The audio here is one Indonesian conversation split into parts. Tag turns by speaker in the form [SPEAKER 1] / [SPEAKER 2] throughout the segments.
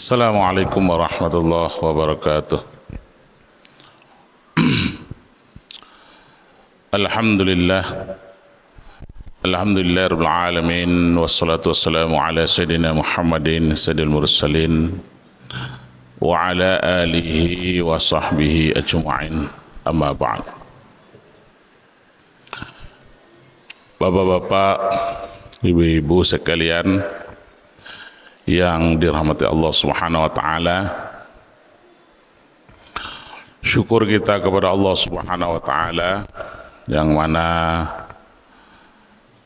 [SPEAKER 1] Assalamualaikum warahmatullahi wabarakatuh. Alhamdulillah rabbil alamin, wassalatu wassalamu ala sayyidina Muhammadin sayyidil mursalin wa ala alihi wa sahbihi ajma'in, amma ba'd. Bapak-bapak, ibu-ibu sekalian yang dirahmati Allah Subhanahu wa taala, syukur kita kepada Allah Subhanahu wa taala yang mana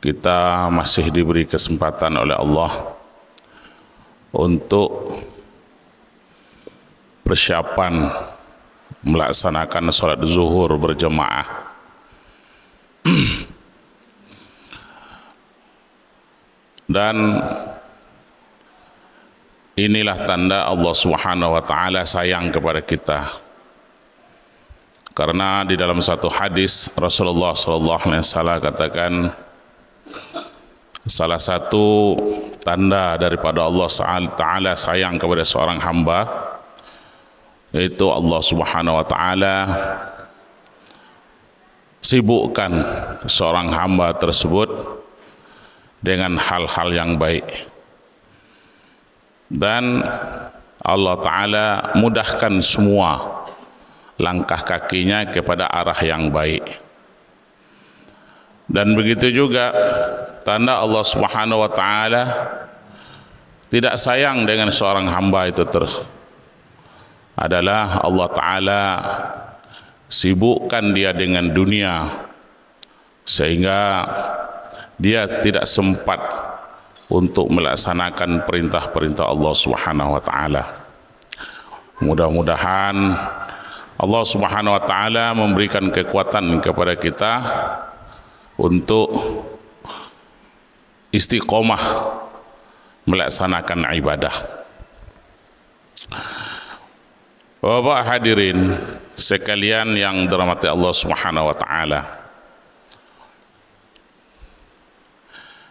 [SPEAKER 1] kita masih diberi kesempatan oleh Allah untuk persiapan melaksanakan sholat zuhur berjamaah. Dan inilah tanda Allah Subhanahu wa taala sayang kepada kita. Karena di dalam satu hadis Rasulullah SAW katakan, salah satu tanda daripada Allah Taala sayang kepada seorang hamba, yaitu Allah Subhanahu wa taala sibukkan seorang hamba tersebut dengan hal-hal yang baik, dan Allah Ta'ala mudahkan semua langkah kakinya kepada arah yang baik. Dan begitu juga tanda Allah Subhanahu wa Ta'ala tidak sayang dengan seorang hamba itu adalah Allah Ta'ala sibukkan dia dengan dunia sehingga dia tidak sempat untuk melaksanakan perintah-perintah Allah Subhanahu wa taala. Mudah-mudahan Allah Subhanahu wa taala memberikan kekuatan kepada kita untuk istiqomah melaksanakan ibadah. Bapak hadirin sekalian yang dirahmati Allah Subhanahu wa taala,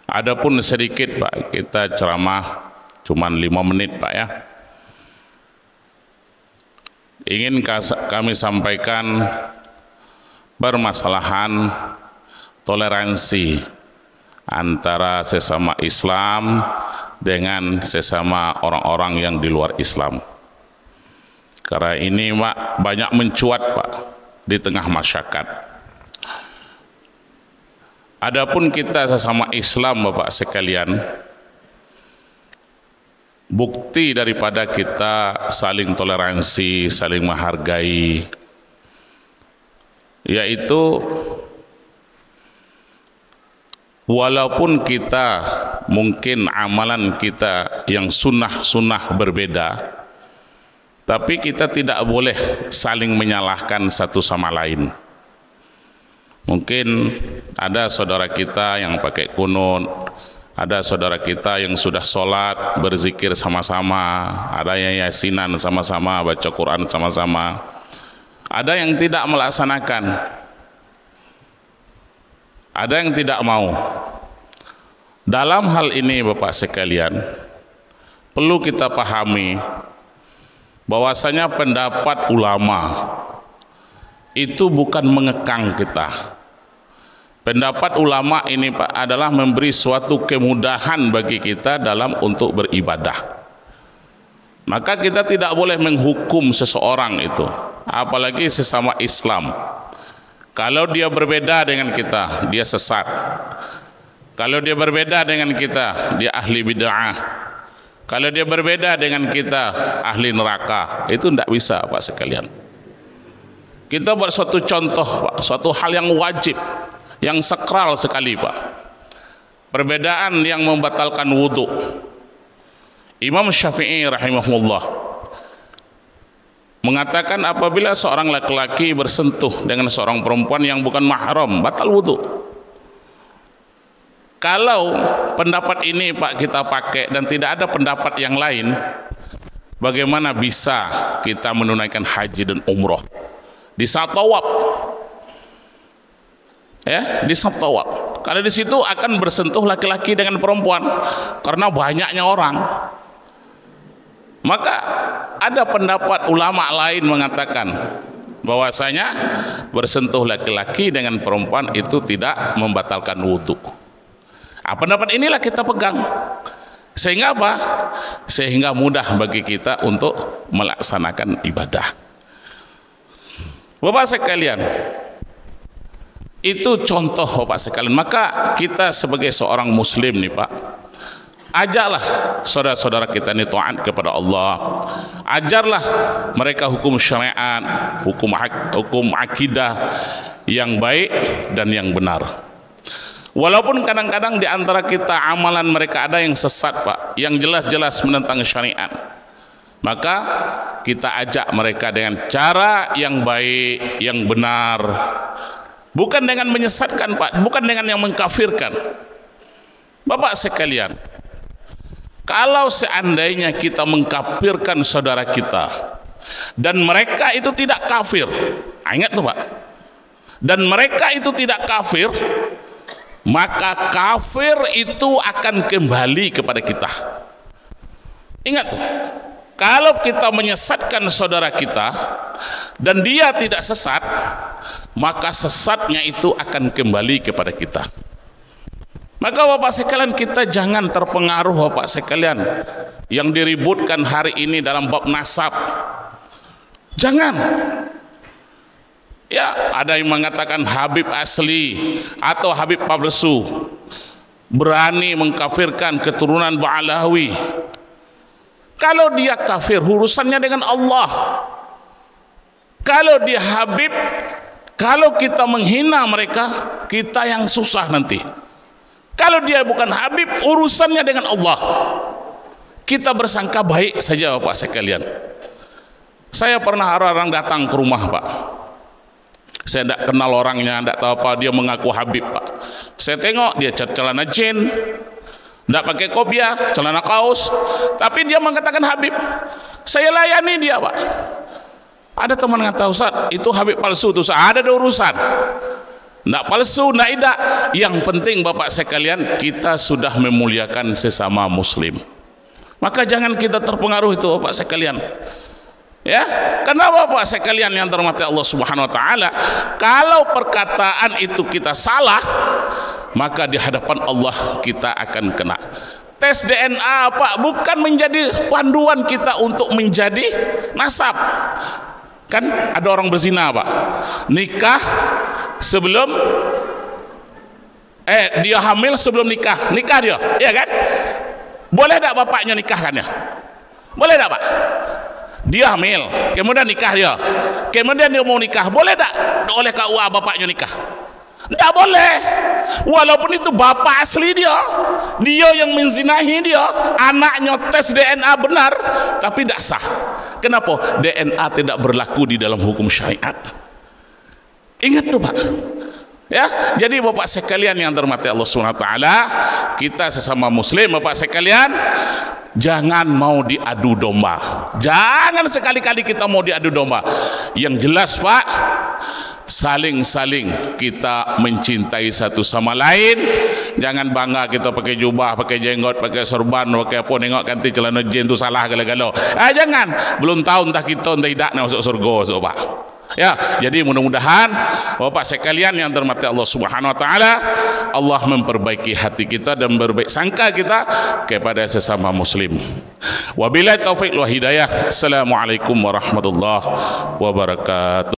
[SPEAKER 1] adapun sedikit Pak, kita ceramah cuman 5 menit Pak ya. Ingin kami sampaikan permasalahan toleransi antara sesama Islam dengan sesama orang-orang yang di luar Islam. Karena ini Pak banyak mencuat Pak di tengah masyarakat. Adapun kita sesama Islam Bapak sekalian, bukti daripada kita saling toleransi, saling menghargai, yaitu walaupun kita mungkin amalan kita yang sunnah-sunnah berbeda, tapi kita tidak boleh saling menyalahkan satu sama lain. Mungkin ada saudara kita yang pakai kunut, ada saudara kita yang sudah sholat, berzikir sama-sama, ada yang yasinan sama-sama, baca Quran sama-sama, ada yang tidak melaksanakan, ada yang tidak mau. Dalam hal ini Bapak sekalian, perlu kita pahami bahwasanya pendapat ulama itu bukan mengekang kita. Pendapat ulama ini Pak adalah memberi suatu kemudahan bagi kita dalam untuk beribadah. Maka kita tidak boleh menghukum seseorang itu, apalagi sesama Islam. Kalau dia berbeda dengan kita, dia sesat. Kalau dia berbeda dengan kita, dia ahli bid'ah. Kalau dia berbeda dengan kita, ahli neraka. Itu tidak bisa Pak sekalian. Kita buat suatu contoh Pak, suatu hal yang wajib, yang sakral sekali Pak. Perbedaan yang membatalkan wudhu. Imam Syafi'i rahimahullah mengatakan apabila seorang laki-laki bersentuh dengan seorang perempuan yang bukan mahram, batal wudhu. Kalau pendapat ini Pak kita pakai dan tidak ada pendapat yang lain, bagaimana bisa kita menunaikan haji dan umroh di saat tawaf? Ya, di saat tawaf. Karena di situ akan bersentuh laki-laki dengan perempuan karena banyaknya orang. Maka ada pendapat ulama lain mengatakan bahwasanya bersentuh laki-laki dengan perempuan itu tidak membatalkan wudhu. Pendapat inilah kita pegang. Sehingga apa? Sehingga mudah bagi kita untuk melaksanakan ibadah. Bapak sekalian, itu contoh Bapak sekalian. Maka kita sebagai seorang muslim nih Pak, ajarlah saudara-saudara kita ini taat kepada Allah. Ajarlah mereka hukum syariat, hukum akidah yang baik dan yang benar. Walaupun kadang-kadang di antara kita amalan mereka ada yang sesat Pak, yang jelas-jelas menentang syariat, maka kita ajak mereka dengan cara yang baik, yang benar, bukan dengan menyesatkan Pak, bukan dengan yang mengkafirkan. Bapak sekalian, kalau seandainya kita mengkafirkan saudara kita dan mereka itu tidak kafir, ingat tuh Pak, dan mereka itu tidak kafir, maka kafir itu akan kembali kepada kita. Ingat tuh, kalau kita menyesatkan saudara kita dan dia tidak sesat, maka sesatnya itu akan kembali kepada kita. Maka Bapak sekalian, kita jangan terpengaruh Bapak sekalian yang diributkan hari ini dalam bab nasab. Jangan. Ya, ada yang mengatakan Habib asli atau Habib palsu, berani mengkafirkan keturunan Ba'alawi. Kalau dia kafir, urusannya dengan Allah. Kalau dia Habib, kalau kita menghina mereka, kita yang susah nanti. Kalau dia bukan Habib, urusannya dengan Allah. Kita bersangka baik saja Bapak sekalian. Saya pernah orang datang ke rumah Pak, saya tidak kenal orangnya, tidak tahu apa, dia mengaku Habib Pak. Saya tengok dia celana jin, tidak pakai kopiah, celana kaos, tapi dia mengatakan Habib. Saya layani dia Pak. Ada teman kata, Ustaz, itu Habib palsu tuh, ada urusan. Tidak palsu, tidak. Yang penting Bapak sekalian, kita sudah memuliakan sesama muslim. Maka jangan kita terpengaruh itu Bapak sekalian. Ya, kenapa Bapak sekalian yang dirahmati Allah Subhanahu wa taala, kalau perkataan itu kita salah, maka di hadapan Allah kita akan kena. Tes DNA Pak bukan menjadi panduan kita untuk menjadi nasab. Kan ada orang berzina Pak, nikah sebelum dia hamil sebelum nikah dia, ya kan? Boleh tak bapaknya nikahkannya? Boleh tak Pak? Dia hamil, kemudian nikah dia, kemudian dia mau nikah, boleh tak oleh KUA bapaknya nikah? Tidak boleh. Walaupun itu bapak asli dia yang menzinahi dia, anaknya tes DNA benar, tapi tidak sah. Kenapa? DNA tidak berlaku di dalam hukum syariat. Ingat tuh Pak. Ya, jadi Bapak sekalian yang dirahmati Allah Subhanahu wa taala, kita sesama muslim Bapak sekalian, jangan mau diadu domba. Jangan sekali-kali kita mau diadu domba. Yang jelas Pak, saling-saling kita mencintai satu sama lain. Jangan bangga kita pakai jubah, pakai jenggot, pakai sorban, pakai apa, nengok ganti celana jin itu salah galau-galau. Jangan, belum tahu entah kita entah tidak nak masuk surga so, Pak. Ya, jadi mudah-mudahan Bapak sekalian yang dirahmati Allah Subhanahu wa taala, Allah memperbaiki hati kita dan berbaik sangka kita kepada sesama muslim. Wabillahi taufiq wal hidayah. Assalamualaikum warahmatullahi wabarakatuh.